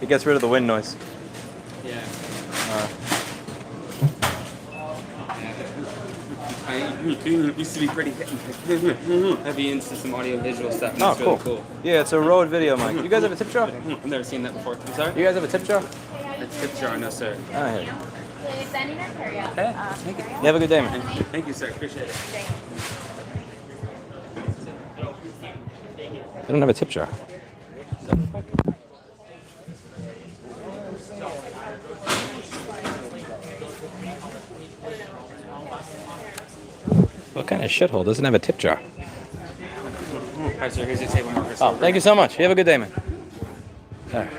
It gets rid of the wind noise. Yeah. I used to be pretty heavy into some audio-visual stuff. And Oh, that's really cool. Yeah, it's a Rode video mic. You guys have a tip jar? I've never seen that before. I'm sorry? You guys have a tip jar? A tip jar, no sir. Oh, here. Okay, thank you. You have a good day, man. Thank you, sir. Appreciate it. I don't have a tip jar. What kind of shithole doesn't have a tip jar? All right, sir. Here's your table marker. Oh, thank you so much. You have a good day, man. All right.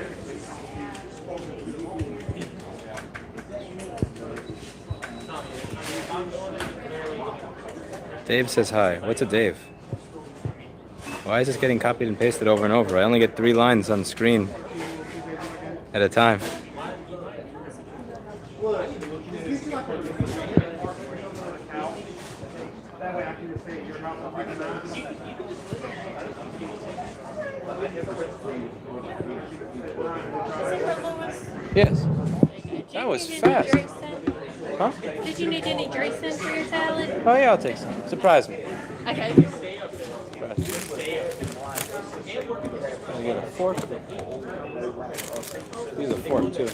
Dave says hi. What's a Dave? Why is this getting copied and pasted over and over? I only get 3 lines on screen at a time. Yes. That was fast. Huh? Did you need any dressing for your salad? Oh yeah, I'll take some. Surprise me. Okay. Surprise me. I get a fork. Use a fork too.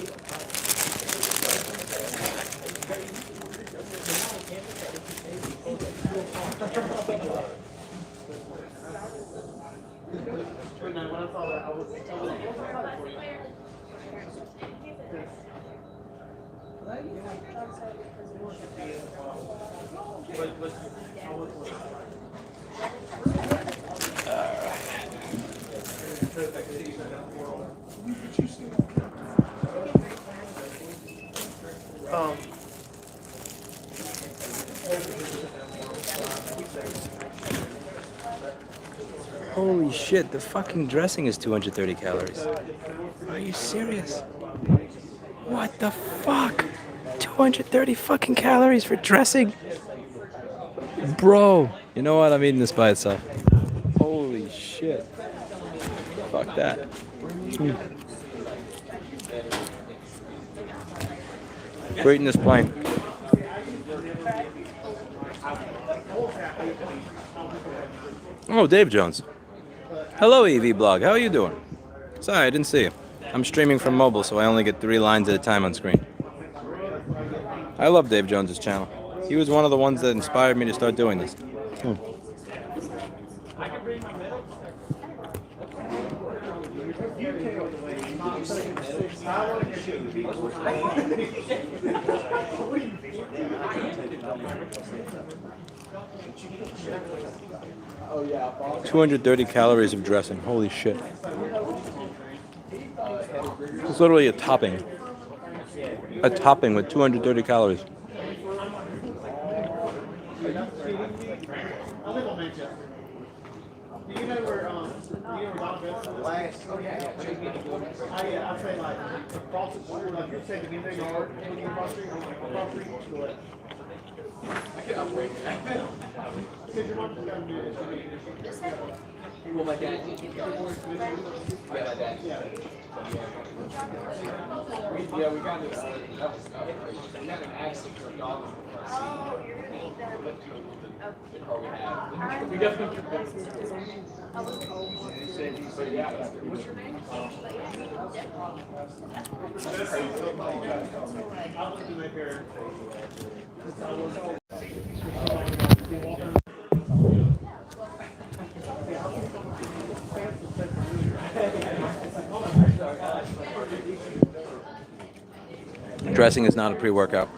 Holy shit, the fucking dressing is 230 calories. Are you serious? What the fuck? 230 fucking calories for dressing? Bro, you know what? I'm eating this by itself. Holy shit. Fuck that. We're eating this plain. Oh, Dave Jones. Hello, EV Blog. How are you doing? Sorry, I didn't see you. I'm streaming from mobile, so I only get 3 lines at a time on screen. I love Dave Jones's channel. He was one of the ones that inspired me to start doing this. Oh, 230 calories of dressing. Holy shit. It's literally a topping. A topping with 230 calories. Dressing is not a pre-workout.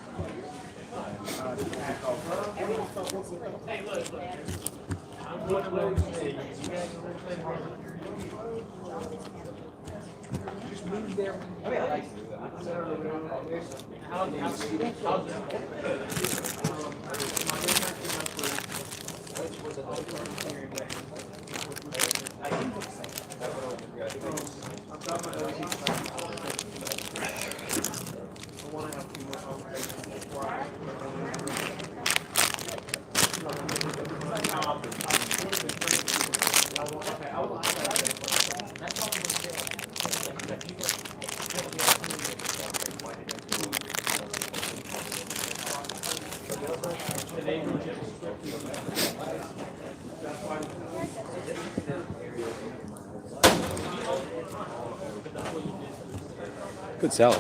Good salad.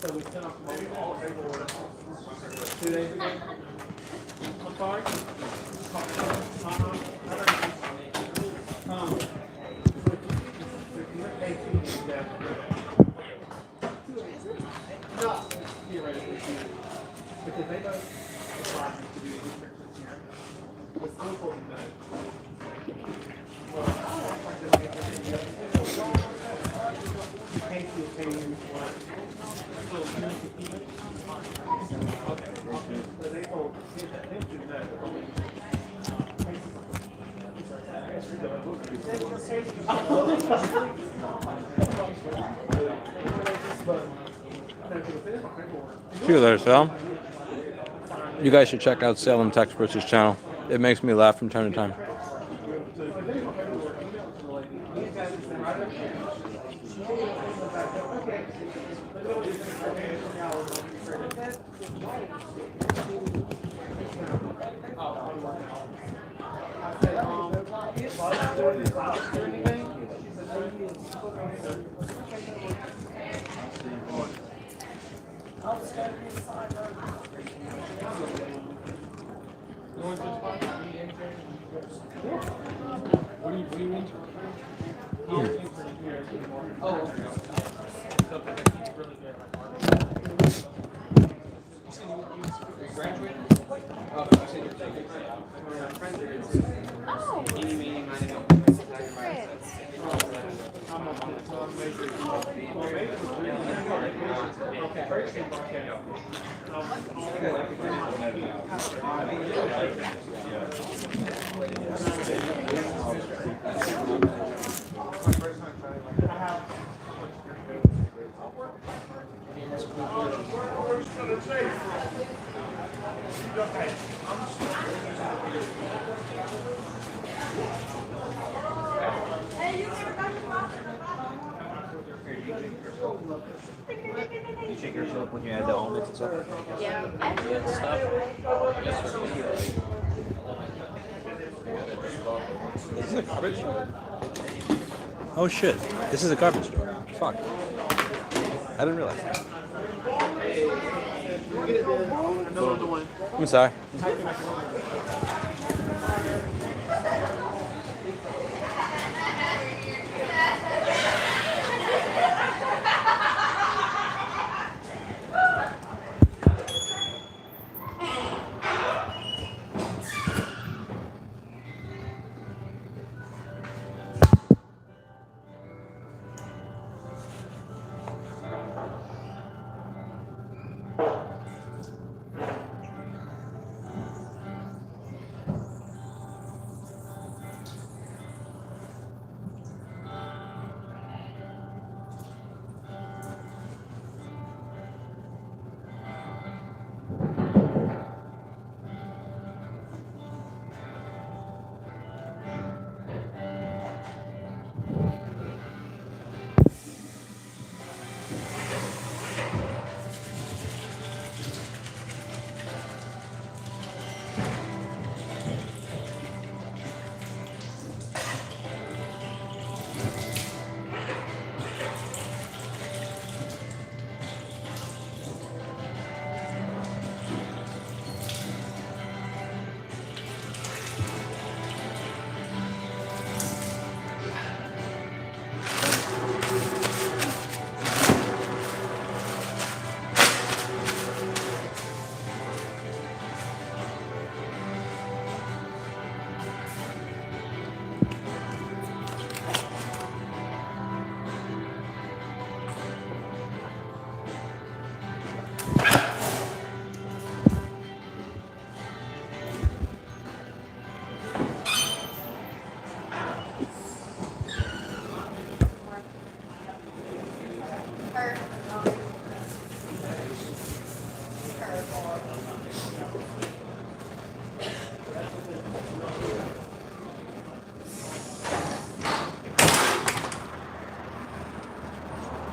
So we sent off all paperwork 2 days ago. I'm sorry. Because they both apply to do research here. It's so important to See you later, Sal. You guys should check out Salem Texperts' channel. It makes me laugh from time to time. You shake yourself when you add the almonds and stuff? Yeah. This is a garbage store. Oh shit, this is a garbage store. Fuck. I didn't realize that. I'm sorry.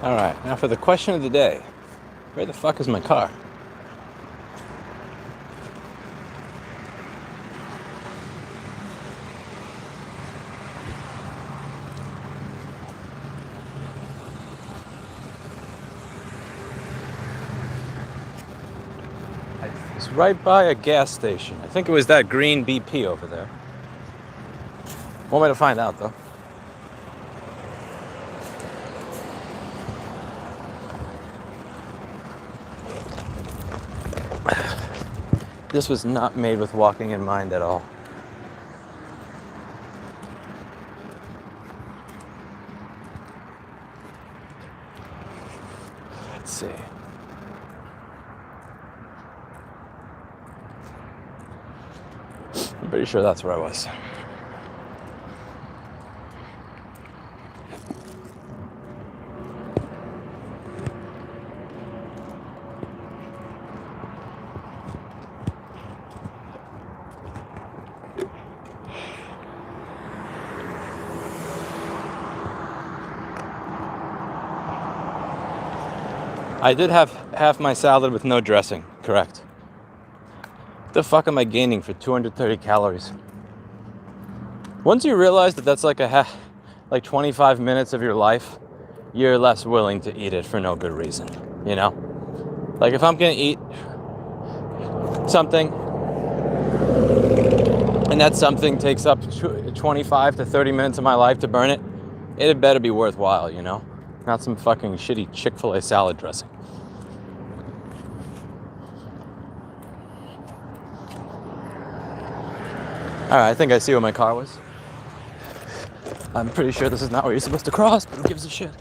All right, now for the question of the day. Where the fuck is my car? It's right by a gas station. I think it was that green BP over there. One way to find out, though. This was not made with walking in mind at all. Let's see. I'm pretty sure that's where I was. I did have half my salad with no dressing, correct. What the fuck am I gaining for 230 calories? Once you realize that that's like 25 minutes of your life, you're less willing to eat it for no good reason, you know? Like if I'm gonna eat something and that something takes up 25 to 30 minutes of my life to burn it, it had better be worthwhile, you know? Not some fucking shitty Chick-fil-A salad dressing. Alright, I think I see where my car was. I'm pretty sure this is not where you're supposed to cross, but who gives a shit?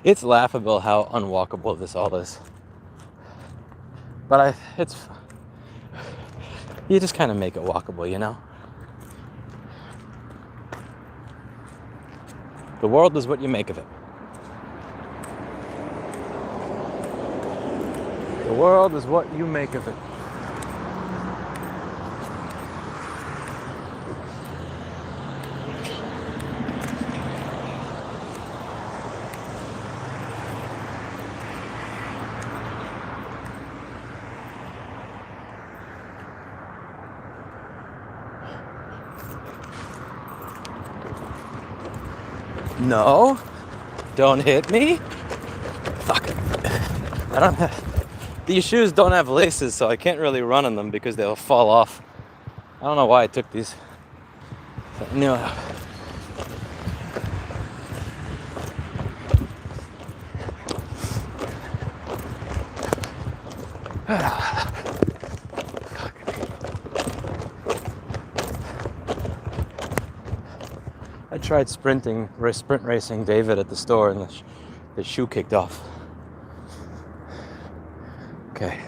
It's laughable how unwalkable this all is. But you just kind of make it walkable, you know? The world is what you make of it. The world is what you make of it. No, don't hit me. Fuck. I don't have, these shoes don't have laces, so I can't really run on them because they'll fall off. I don't know why I took these. No. I tried sprint racing David at the store and the shoe kicked off. Okay,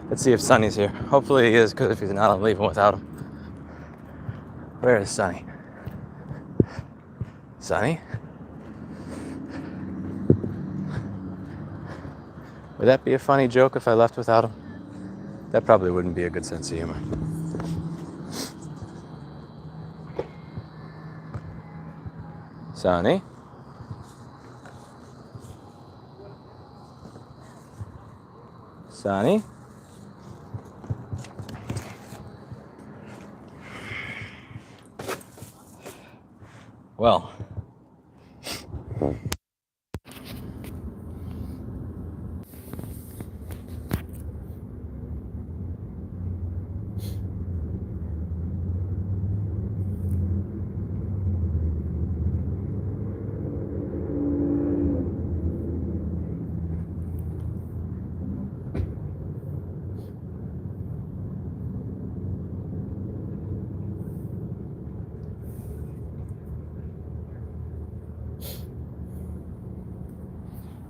let's see if Sonny's here. Hopefully he is, because if he's not, I'm leaving without him. Where is Sonny? Sonny? Would that be a funny joke if I left without him? That probably wouldn't be a good sense of humor. Sonny? Sonny? Well.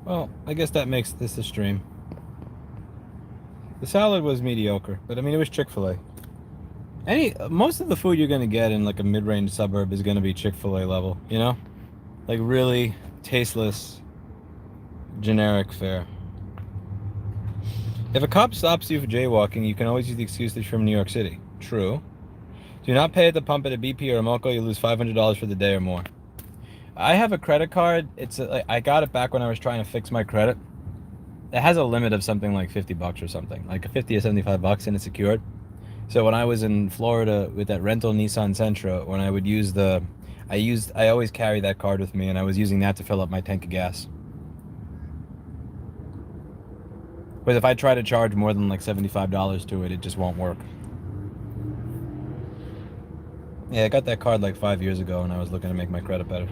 Well, I guess that makes this a stream. The salad was mediocre, but I mean, it was Chick-fil-A. Most of the food you're gonna get in like a mid-range suburb is gonna be Chick-fil-A level, you know? Like really tasteless, generic fare. If a cop stops you for jaywalking, you can always use the excuse that you're from New York City. True. Do not pay at the pump at a BP or a Moco. You lose $500 for the day or more. I have a credit card. I got it back when I was trying to fix my credit. It has a limit of something like $50 or something, like 50 or $75, and it's secured. So when I was in Florida with that rental Nissan Sentra, when I would use I always carry that card with me, and I was using that to fill up my tank of gas. But if I try to charge more than like $75 to it, it just won't work. Yeah, I got that card like 5 years ago, and I was looking to make my credit better.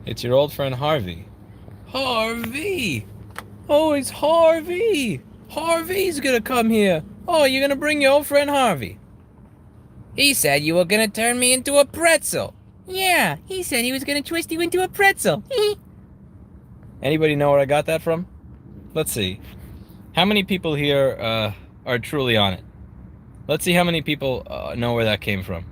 It's your old friend Harvey. Harvey! Oh, it's Harvey! Harvey's gonna come here. Oh, you're gonna bring your old friend Harvey. He said you were gonna turn me into a pretzel. Yeah, he said he was gonna twist you into a pretzel. Anybody know where I got that from? Let's see. How many people here are truly on it? Let's see how many people know where that came from.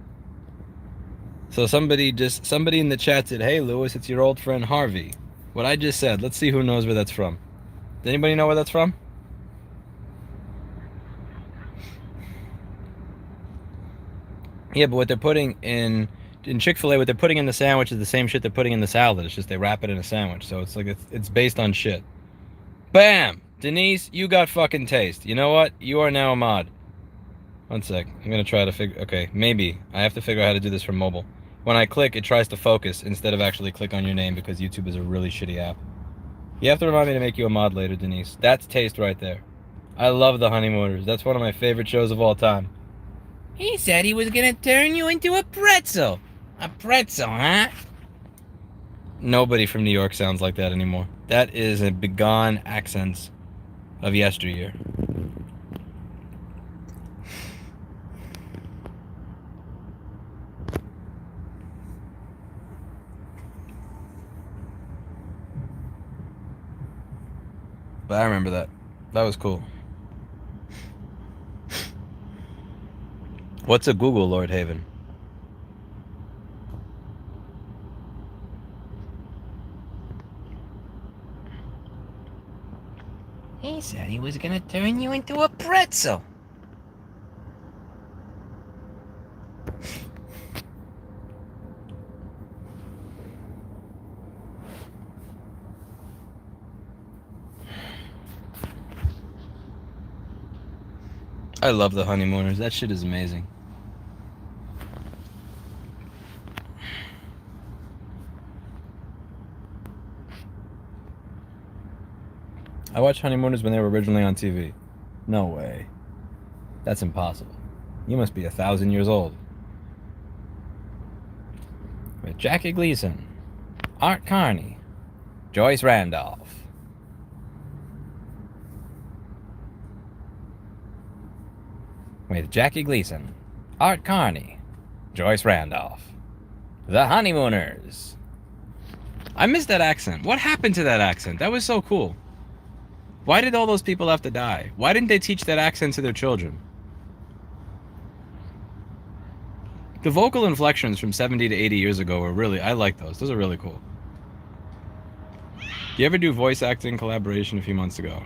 So somebody in the chat said, "Hey Lewis, it's your old friend Harvey." What I just said. Let's see who knows where that's from. Does anybody know where that's from? Yeah, but what they're putting in Chick-fil-A, what they're putting in the sandwich is the same shit they're putting in the salad. It's just they wrap it in a sandwich. So it's like it's based on shit. Bam! Denise, you got fucking taste. You know what? You are now a mod. One sec. I'm gonna try to figure... Okay, maybe. I have to figure out how to do this from mobile. When I click, it tries to focus instead of actually click on your name because YouTube is a really shitty app. You have to remind me to make you a mod later, Denise. That's taste right there. I love The Honeymooners. That's one of my favorite shows of all time. He said he was gonna turn you into a pretzel. A pretzel, huh? Nobody from New York sounds like that anymore. That is a begone accents of yesteryear. But I remember that. That was cool. What's a Google, Lord Haven? He said he was gonna turn you into a pretzel. I love The Honeymooners. That shit is amazing. I watched Honeymooners when they were originally on TV. No way. That's impossible. You must be 1,000 years old. With Jackie Gleason, Art Carney, Joyce Randolph. With Jackie Gleason, Art Carney, Joyce Randolph. The Honeymooners. I missed that accent. What happened to that accent? That was so cool. Why did all those people have to die? Why didn't they teach that accent to their children? The vocal inflections from 70 to 80 years ago were really... I like those. Those are really cool. Do you ever do voice acting collaboration a few months ago?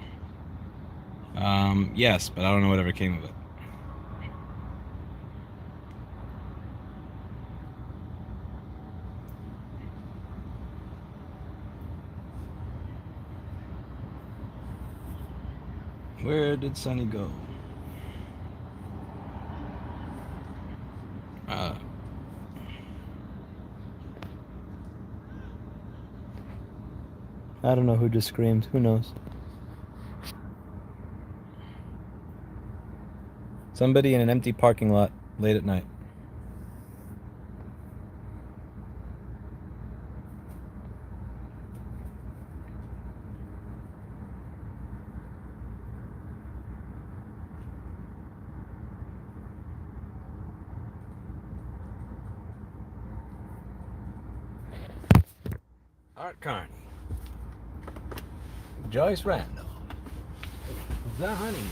Yes, but I don't know whatever came of it. Where did Sonny go? I don't know who just screamed. Who knows? Somebody in an empty parking lot late at night. Art Carney, Joyce Randolph, The Honeymoon.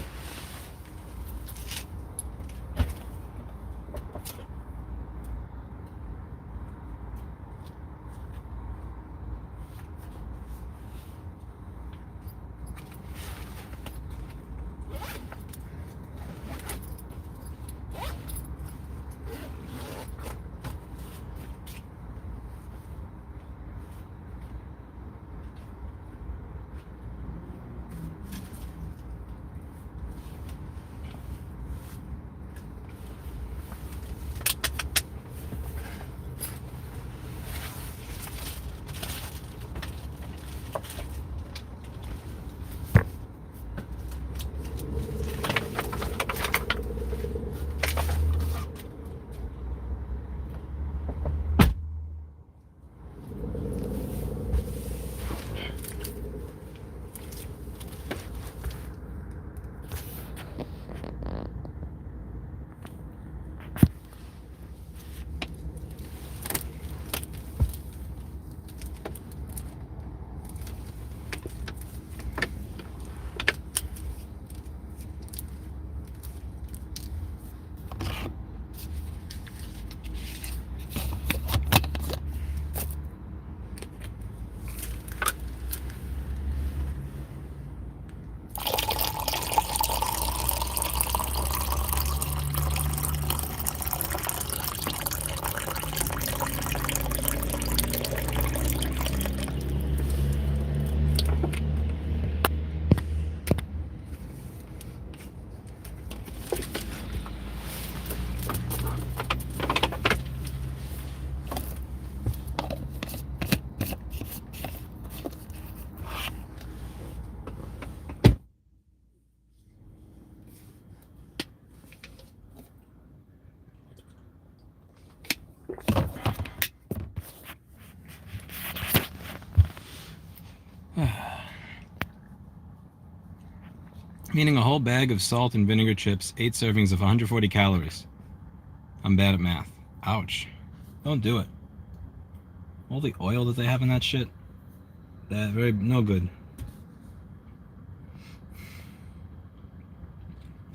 Meaning a whole bag of salt and vinegar chips, 8 servings of 140 calories. I'm bad at math. Ouch. Don't do it. All the oil that they have in that shit, no good.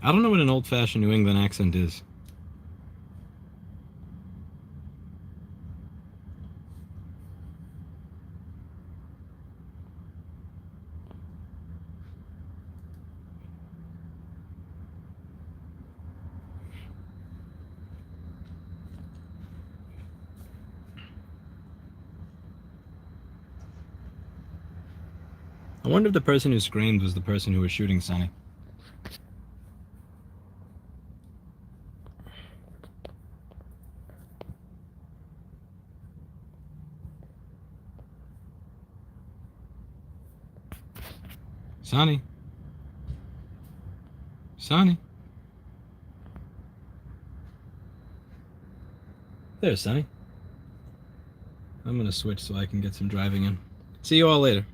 I don't know what an old-fashioned New England accent is. I wonder if the person who screamed was the person who was shooting Sonny. Sonny. Sonny. There's Sonny. I'm gonna switch so I can get some driving in. See you all later.